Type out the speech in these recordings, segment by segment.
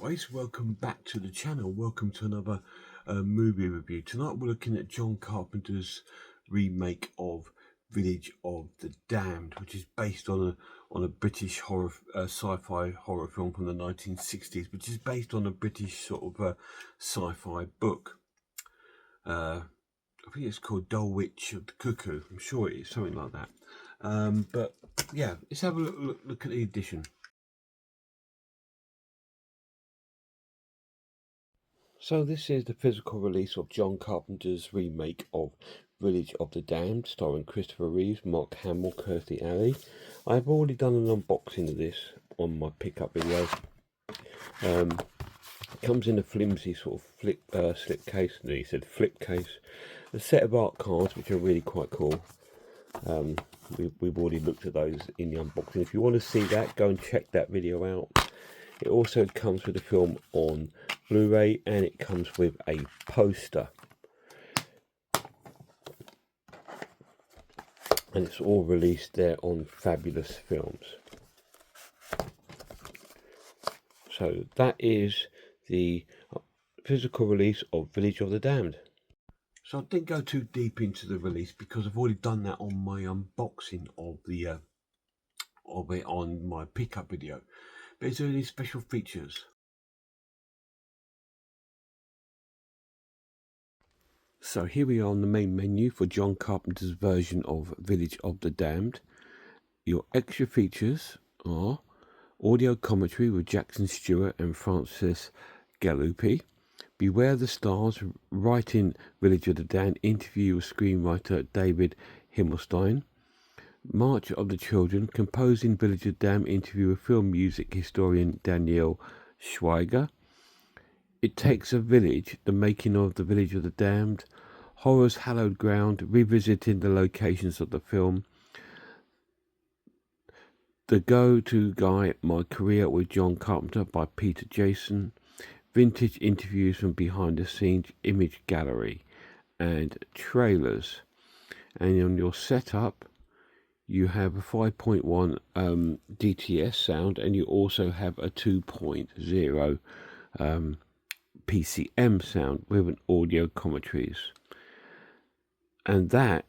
guys, welcome back to the channel. Welcome to another movie review. Tonight we're looking at John Carpenter's remake of Village of the Damned, which is based on a British horror sci-fi horror film from the 1960s, which is based on a British sort of sci-fi book. I think it's called Dulwich of the Cuckoo. I'm sure it is something like that. But yeah, let's have a look at the edition. So this is the physical release of John Carpenter's remake of Village of the Damned, starring Christopher Reeves, Mark Hamill, Kirstie Alley. I've already done an unboxing of this on my pickup video. It comes in a flimsy sort of slip case. No, he said flip case. A set of art cards, which are really quite cool. We've already looked at those in the unboxing. If you want to see that, go and check that video out. It also comes with the film on Blu-ray, and it comes with a poster. And it's all released there on Fabulous Films. So that is the physical release of Village of the Damned. So I didn't go too deep into the release because I've already done that on my unboxing of it on my pickup video. But is there any special features? So here we are on the main menu for John Carpenter's version of Village of the Damned. Your extra features are audio commentary with Jackson Stewart and Francis Gallupi. Beware the Stars, writing Village of the Damned, interview with screenwriter David Himmelstein. March of the Children, composing Village of the Damned, interview with film music historian Daniel Schweiger. It Takes a Village, the making of the Village of the Damned. Horror's Hallowed Ground, revisiting the locations of the film. The Go-To Guy, My Career with John Carpenter by Peter Jason. Vintage interviews from behind the scenes image gallery, and trailers. And on your setup, you have a 5.1 DTS sound, and you also have a 2.0 PCM sound with an audio commentaries. And that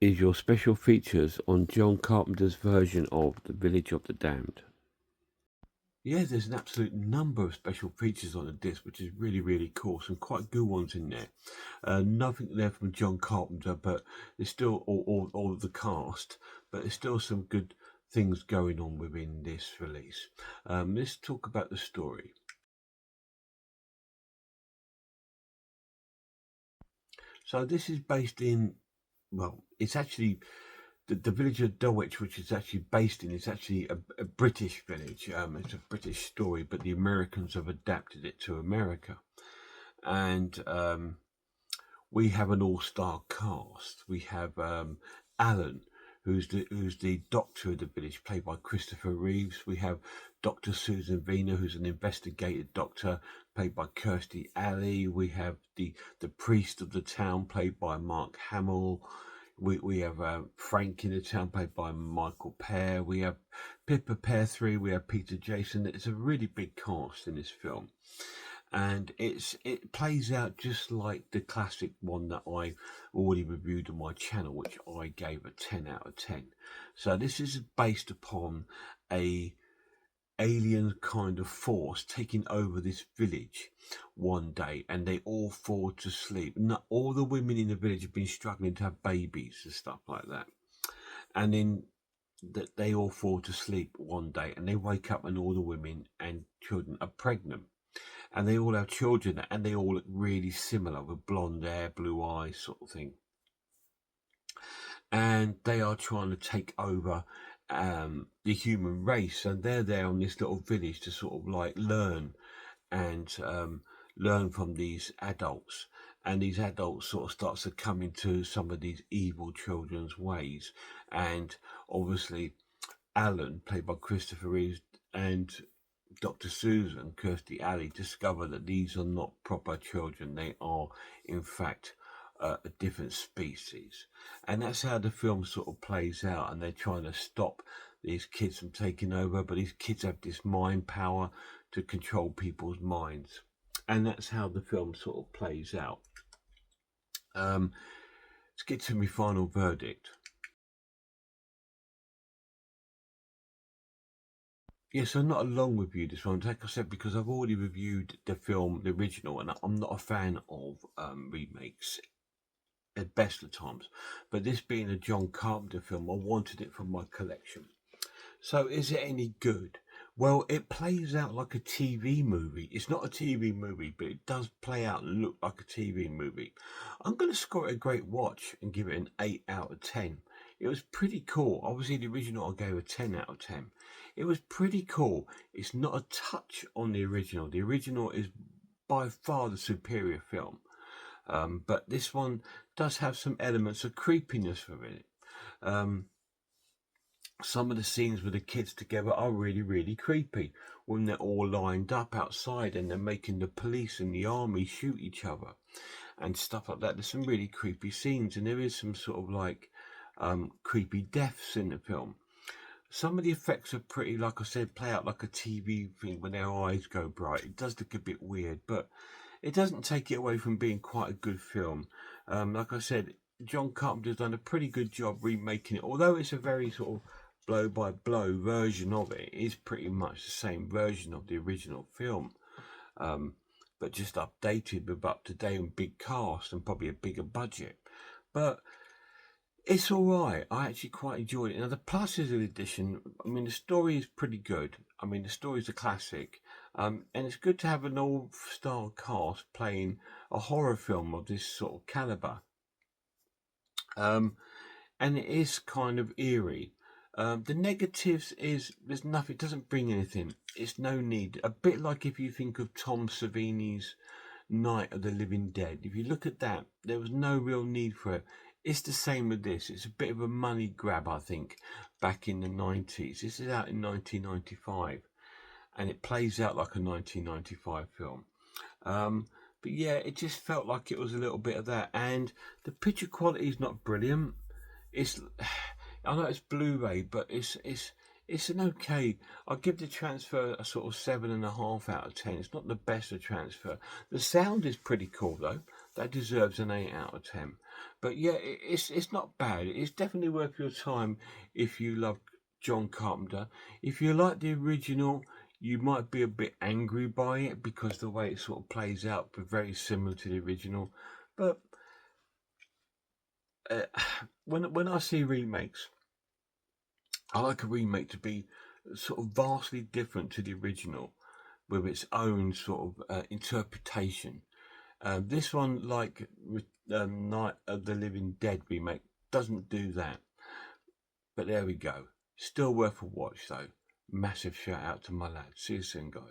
is your special features on John Carpenter's version of The Village of the Damned. Yeah, there's an absolute number of special features on the disc, which is really, really cool. Some quite good ones in there. Nothing there from John Carpenter, but there's still all of the cast, but there's still some good things going on within this release. Let's talk about the story. So this is based in, well, it's actually the village of Dulwich, which is actually based in, it's actually a British village. It's a British story, but the Americans have adapted it to America. And we have an all-star cast. We have Alan, who's the doctor of the village, played by Christopher Reeves. We have Dr. Susan Vena, who's an investigative doctor, played by Kirstie Alley. We have the priest of the town, played by Mark Hamill. We have Frank in the town, played by Michael Pear. We have Pippa Pear 3. We have Peter Jason. It's a really big cast in this film, and it plays out just like the classic one that I already reviewed on my channel, which I gave a 10 out of 10. So this is based upon a alien kind of force taking over this village one day, and they all fall to sleep. Not all the women in the village have been struggling to have babies and stuff like that, and then that they all fall to sleep one day, and they wake up and all the women and children are pregnant, and they all have children, and they all look really similar with blonde hair, blue eyes, sort of thing, and they are trying to take over the human race, and they're there on this little village to sort of like learn from these adults, and these adults sort of start succumbing to some of these evil children's ways. And obviously Alan, played by Christopher Reeves, and Dr. Susan, Kirstie Alley, discover that these are not proper children. They are in fact a different species, and that's how the film sort of plays out. And they're trying to stop these kids from taking over, but these kids have this mind power to control people's minds. And that's how the film sort of plays out. Let's get to my final verdict. Yes, I'm not a long review this one, like I said, because I've already reviewed the film, the original, and I'm not a fan of remakes at best of times. But this being a John Carpenter film, I wanted it for my collection. So is it any good? Well, it plays out like a TV movie. It's not a TV movie, but it does play out and look like a TV movie. I'm going to score it a great watch and give it an 8 out of 10. It was pretty cool. Obviously, the original I gave a 10 out of 10. It was pretty cool. It's not a touch on the original. The original is by far the superior film. But this one does have some elements of creepiness within it. Some of the scenes with the kids together are really, really creepy when they're all lined up outside and they're making the police and the army shoot each other and stuff like that. There's some really creepy scenes, and there is some sort of like creepy deaths in the film. Some of the effects are pretty, like I said, play out like a TV thing when their eyes go bright. It does look a bit weird, but it doesn't take it away from being quite a good film. Like I said, John Carpenter's done a pretty good job remaking it, although it's a very sort of blow by blow version of it. It is pretty much the same version of the original film, but just updated with up to date and big cast and probably a bigger budget. But it's all right. I actually quite enjoyed it. Now the pluses of the edition, I mean, the story is pretty good. I mean, the story's a classic, and it's good to have an all-star cast playing a horror film of this sort of caliber. And it is kind of eerie. The negatives is there's nothing. It doesn't bring anything. It's no need. A bit like if you think of Tom Savini's Night of the Living Dead. If you look at that, there was no real need for it. It's the same with this. It's a bit of a money grab, I think, back in the 90s. This is out in 1995, and it plays out like a 1995 film. But yeah, it just felt like it was a little bit of that. And the picture quality is not brilliant. It's, I know it's Blu-ray, but it's an okay. I'll give the transfer a sort of 7.5 out of 10. It's not the best of transfer. The sound is pretty cool though. That deserves an 8 out of 10. But yeah, it's not bad. It's definitely worth your time if you love John Carpenter. If you like the original, you might be a bit angry by it because the way it sort of plays out, but very similar to the original. But when I see remakes, I like a remake to be sort of vastly different to the original, with its own sort of interpretation. This one, like Night of the Living Dead remake, doesn't do that. But there we go. Still worth a watch though. Massive shout out to my lad. See you soon, guys.